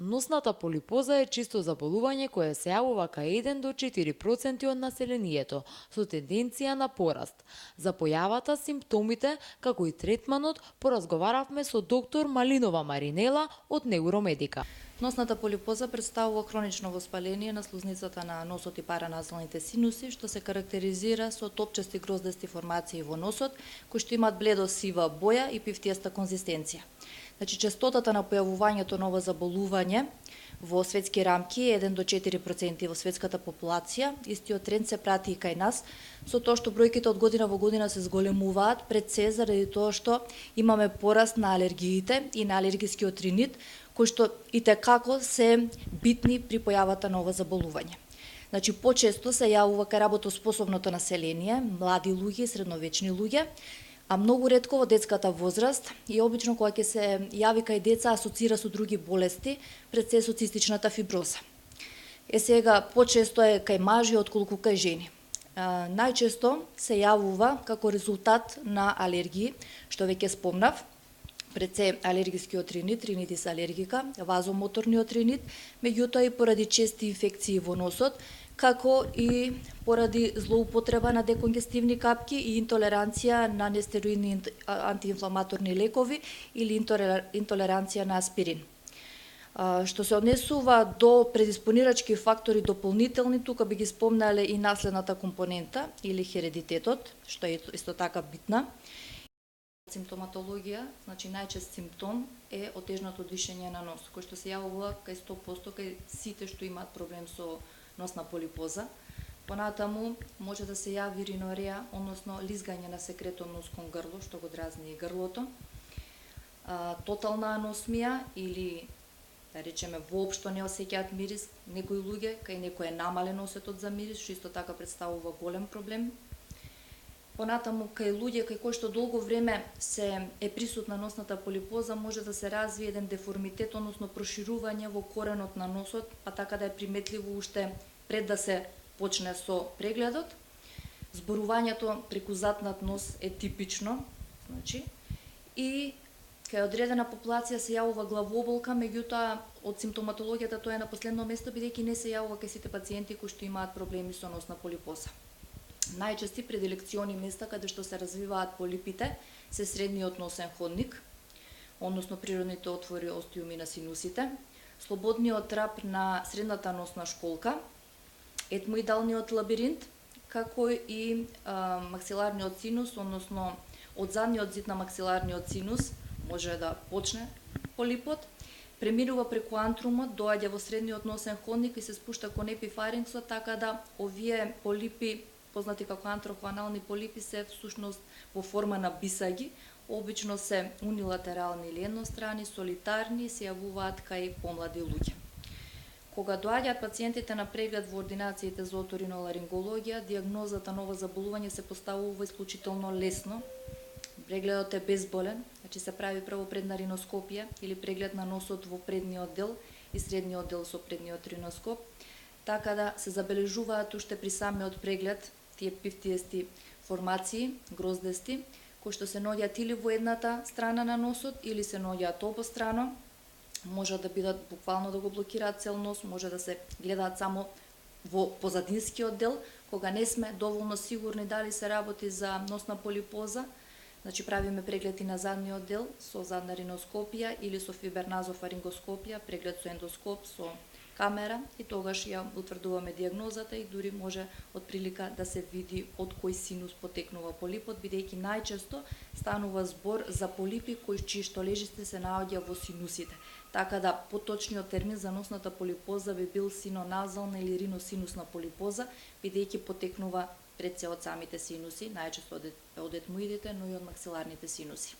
Носната полипоза е чисто заболување кое се јавува кај 1 до 4% од населението, со тенденција на пораст. За појавата, симптомите, како и третманот, поразговаравме со доктор Малинова Маринела од Невромедика. Носната полипоза представува хронично воспаление на слузницата на носот и параназалните синуси, што се карактеризира со топчести гроздести формации во носот, кои што имаат бледо-сива боја и пивтијаста конзистенција. Значи, честотата на појавувањето на ова заболување во светски рамки е 1 до 4% во светската популација. Истиот тренд се прати и кај нас, со тоа што бројките од година во година се зголемуваат, пред се заради тоа што имаме пораст на алергиите и на алергискиот ринит, кои што итекако се битни при појавата на ова заболување. Значи, почесто се јавува кај работоспособното население, млади луѓе и средновечни луѓе, а многу ретко во детската возраст и обично кога ќе се јави кај деца асоцира со други болести, пред се со цистичната фиброза. Сега почесто е кај мажи отколку кај жени. Најчесто се јавува како резултат на алергии, што веќе спомнав, пред се алергискиот ринит, ринитис алергика, вазомоторниот ринит, меѓутоа и поради чести инфекции во носот, како и поради злоупотреба на деконгестивни капки и интолеранција на нестероидни антиинфламаторни лекови или интолеранција на аспирин. Што се однесува до предиспонирачки фактори дополнителни, тука би ги спомнале и наследната компонента или хередитетот, што е исто така битна. Симптоматологија, значи најчест симптом е отежнато дишење на нос, кој што се јавува кај 100% кај сите што имаат проблем со носна полипоза. Понатаму може да се јави ринореја, односно лизгање на секретон нос кон грло, што го дразни и грлото. Тотална аносмија или, да речеме, воопшто не осеќаат мирис, некои луѓе, кај некој е намален осетот за мирис, што исто така представува голем проблем. Понатаму, кај луѓе кај кои што долго време е присутна носната полипоза, може да се развие еден деформитет, односно проширување во коренот на носот, па така да е приметливо уште пред да се почне со прегледот. Зборувањето преку затнат нос е типично, значи, и кај одредена популација се јавува главоболка, меѓутоа од симптоматологијата тоа е на последно место, бидејќи не се јавува кај сите пациенти кои што имаат проблеми со носна полипоза. Најчести предилекциони места каде што се развиваат полипите се средниот носен ходник, односно природните отвори остиуми на синусите, слободниот трап на средната носна школка, етмоидалниот лабиринт, како и максиларниот синус, односно од задниот зид на максиларниот синус може да почне полипот, преминува преку антрумот, доаѓа во средниот носен ходник и се спушта кон епифаринксот, така да овие полипи, познати како антрохоанални полипи, се всушност во форма на бисаги, обично се унилатерални или еднострани, солитарни, се јавуваат кај помлади луѓе. Кога доаѓаат пациентите на преглед во ординациите за оториноларингологија, диагнозата на ова заболување се поставува исклучително лесно. Прегледот е безболен, значи се прави прво предна риноскопија или преглед на носот во предниот дел и средниот дел со предниот риноскоп, така да се забележуваат уште при самиот преглед тие пивтиести формации, гроздести, кои што се наоѓаат или во едната страна на носот, или се наоѓаат обострано, може да бидат буквално да го блокираат цел нос, може да се гледаат само во позадинскиот дел, кога не сме доволно сигурни дали се работи за носна полипоза, значи правиме преглед и на задниот дел со задна риноскопија или со фиберназофарингоскопија, преглед со ендоскоп, со камера, и тогаш ја утврдуваме диагнозата и дури може од прилика да се види од кој синус потекнува полипот, бидејќи најчесто станува збор за полипи чии што лежисте се наоѓа во синусите. Така да поточниот термин за носната полипоза би бил синоназална или риносинусна полипоза, бидејќи потекнува пред се од самите синуси, најчесто од етмоидите, но и од максиларните синуси.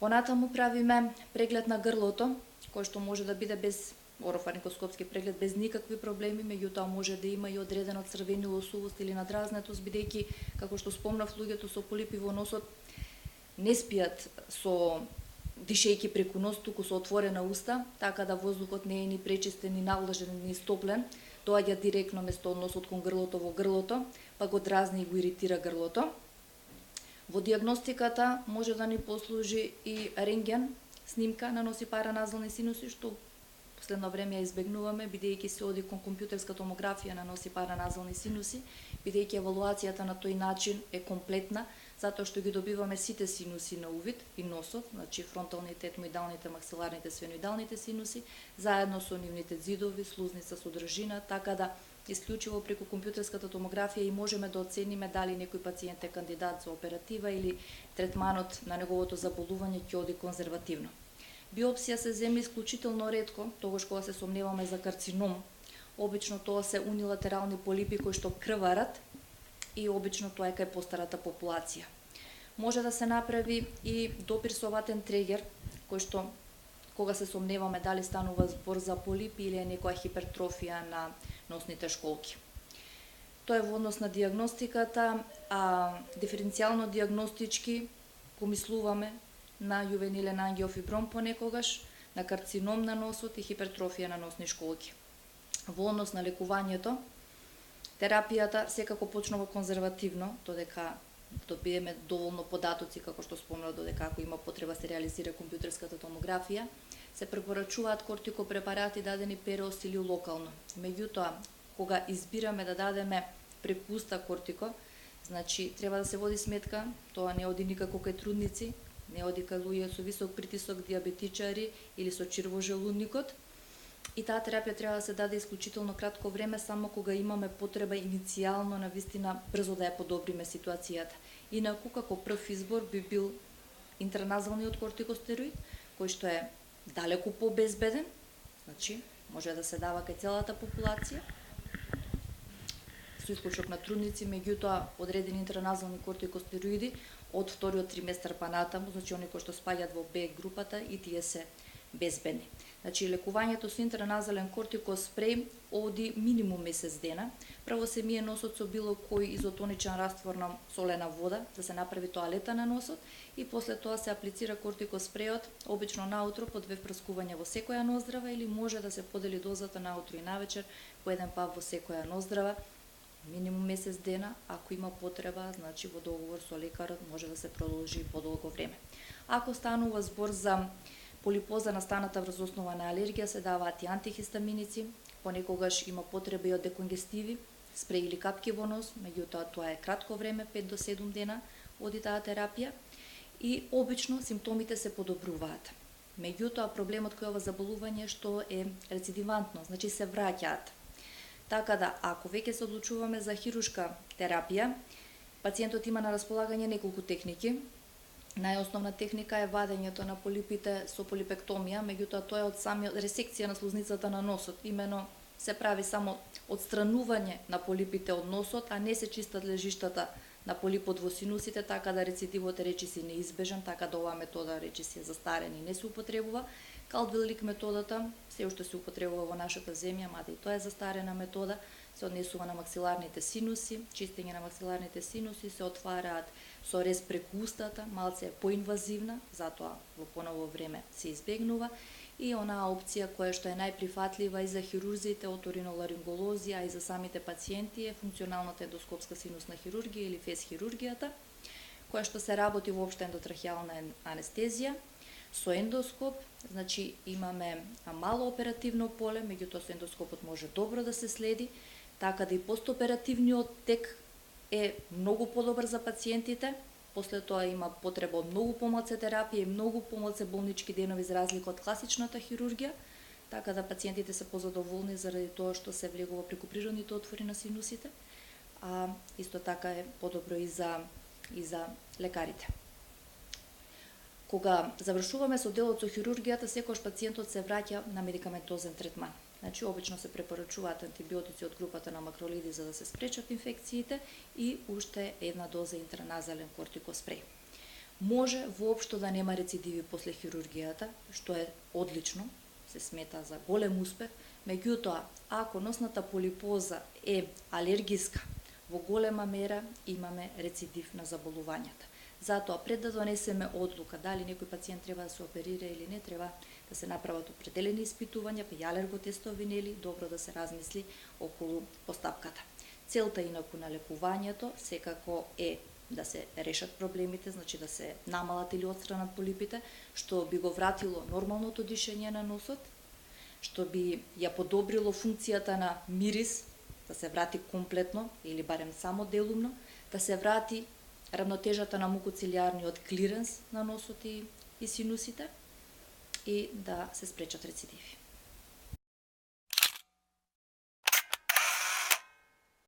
Понатаму правиме преглед на грлото, кој што може да биде без орофарингоскопски преглед без никакви проблеми, меѓутоа може да има и одредена црвенилосувост или надразнетост, бидејќи, како што спомнав, луѓето со полипи во носот не спијат со дишејќи преку нос, туку со отворена уста, така да воздухот не е ни пречистен, ни навлажен, ни стоплен, доаѓа директно место од носот кон грлото во грлото, па го дразни и го иритира грлото. Во диагностиката може да ни послужи и рентген, снимка на нос и параназални синуси, што последно време ја избегнуваме, бидејќи се оди кон компјутерска томографија на носи параназални синуси, бидејќи евалуацијата на тој начин е комплетна, затоа што ги добиваме сите синуси на увид и носот, значи фронталните, етмоидалните, максиларните, сфеноидалните синуси, заедно со нивните ѕидови, слузница, содржина, така да исклучиво преку компјутерската томографија и можеме да оцениме дали некој пациент е кандидат за оператива или третманот на неговото заболување ќе оди конзервативно. Биопсија се земе исклучително ретко, тогаш кога се сомневаме за карцином. Обично тоа се унилатерални полипи кои што крварат и обично тоа е кај постарата популација. Може да се направи и допирсоватен трегер, кој што кога се сомневаме дали станува збор за полипи или е некоја хипертрофија на носните школки. Тоа е во однос на дијагностиката, а диференцијално дијагностички помислуваме на јувенилен ангиофибром понекогаш, на карцином на носот и хипертрофија на носни школки. Во однос на лекувањето, терапијата секако почнува конзервативно, додека добиеме доволно податоци, како што спомнав, додека ако има потреба се реализира компјутерската томографија, се препорачуваат кортикопрепарати дадени периост или локално. Меѓутоа, кога избираме да дадеме преку уста кортико, значи треба да се води сметка, тоа не оди никако кај трудници, не оди кај луѓе со висок притисок, диабетичари или со чир во желудникот. И таа терапија треба да се даде исклучително кратко време, само кога имаме потреба иницијално на вистина брзо да ја подобриме ситуацијата. Инаку како прв избор би бил интраназалниот кортикостероид, кој што е далеку побезбеден, значи може да се дава кај целата популација, со исклучок на трудници, меѓутоа одредени интраназални кортикостероиди од вториот триместар па натаму, значи оние кои што спаѓаат во Б групата и тие се безбедни. Значи лекувањето со интраназален кортикоспреј оди минимум месец дена. Прво се мие носот со било кој изотоничен раствор на солена вода, да се направи тоалета на носот и после тоа се аплицира кортикоспрејот, обично наутро по 2 впрскувања во секоја ноздрава или може да се подели дозата наутро и навечер по 1 пат во секоја ноздрава, минимум месец дена, ако има потреба, значи во договор со лекарот може да се продолжи подолго време. Ако станува збор за полипоза настаната врз основа на алергија, се даваат и антихистаминици, понекогаш има потреба и од деконгестиви, спреј или капки во нос, меѓутоа тоа е кратко време, 5 до 7 дена оди таа терапија и обично симптомите се подобруваат. Меѓутоа проблемот кој ова заболување што е рецидивантно, значи се враќаат. Така да, ако веќе се одлучуваме за хируршка терапија, пациентот има на располагање неколку техники. Најосновна техника е вадењето на полипите со полипектомија, меѓутоа тоа е од самиот ресекција на слузницата на носот. Имено се прави само отстранување на полипите од носот, а не се чистат лежиштата на полипот во синусите, така да рецидивот е речиси неизбежен, така да оваа метода речиси е застарена и не се употребува. Калдвелик методата се уште се употребува во нашата земја, мада и тоа е застарена метода, се однесува на максиларните синуси, чистење на максиларните синуси се отвараат со рез преку устата, малце е поинвазивна, затоа во поново време се избегнува и онаа опција која што е најприфатлива и за хирурзите, оториноларинголози, а и за самите пациенти е функционалната ендоскопска синусна хирургија или ФЕС хирургијата, која што се работи воопшто ендотрахеална анестезија, со ендоскоп, значи имаме мало оперативно поле, меѓутоа со ендоскопот може добро да се следи, така да и постоперативниот тек е многу подобар за пациентите, после тоа има потреба од многу помалце терапија и многу помалце болнички денови за разлика од класичната хирургија, така да пациентите се позадоволни заради тоа што се влегува преку природните отвори на синусите, а исто така е подобро и за лекарите. Кога завршуваме со делот со хирургијата, секојаш пациентот се враќа на медикаментозен третман. Значи, обично се препорачуваат антибиотици од групата на макролиди за да се спречат инфекциите и уште една доза интраназален кортикоспреј. Може воопшто да нема рецидиви после хирургијата, што е одлично, се смета за голем успех, меѓутоа, ако носната полипоза е алергиска, во голема мера имаме рецидив на заболувањата. Затоа, пред да донесеме одлука дали некој пациент треба да се оперира или не, треба да се направат определени испитувања, па и алерготестови, нели, добро да се размисли околу постапката. Целта инаку на лекувањето секако е да се решат проблемите, значи да се намалат или отстранат полипите, што би го вратило нормалното дишење на носот, што би ја подобрило функцијата на мирис, да се врати комплетно или барем само делумно, да се врати равнотежата на мукоцилиарниот клиренс на носот и синусите и да се спречат рецидиви.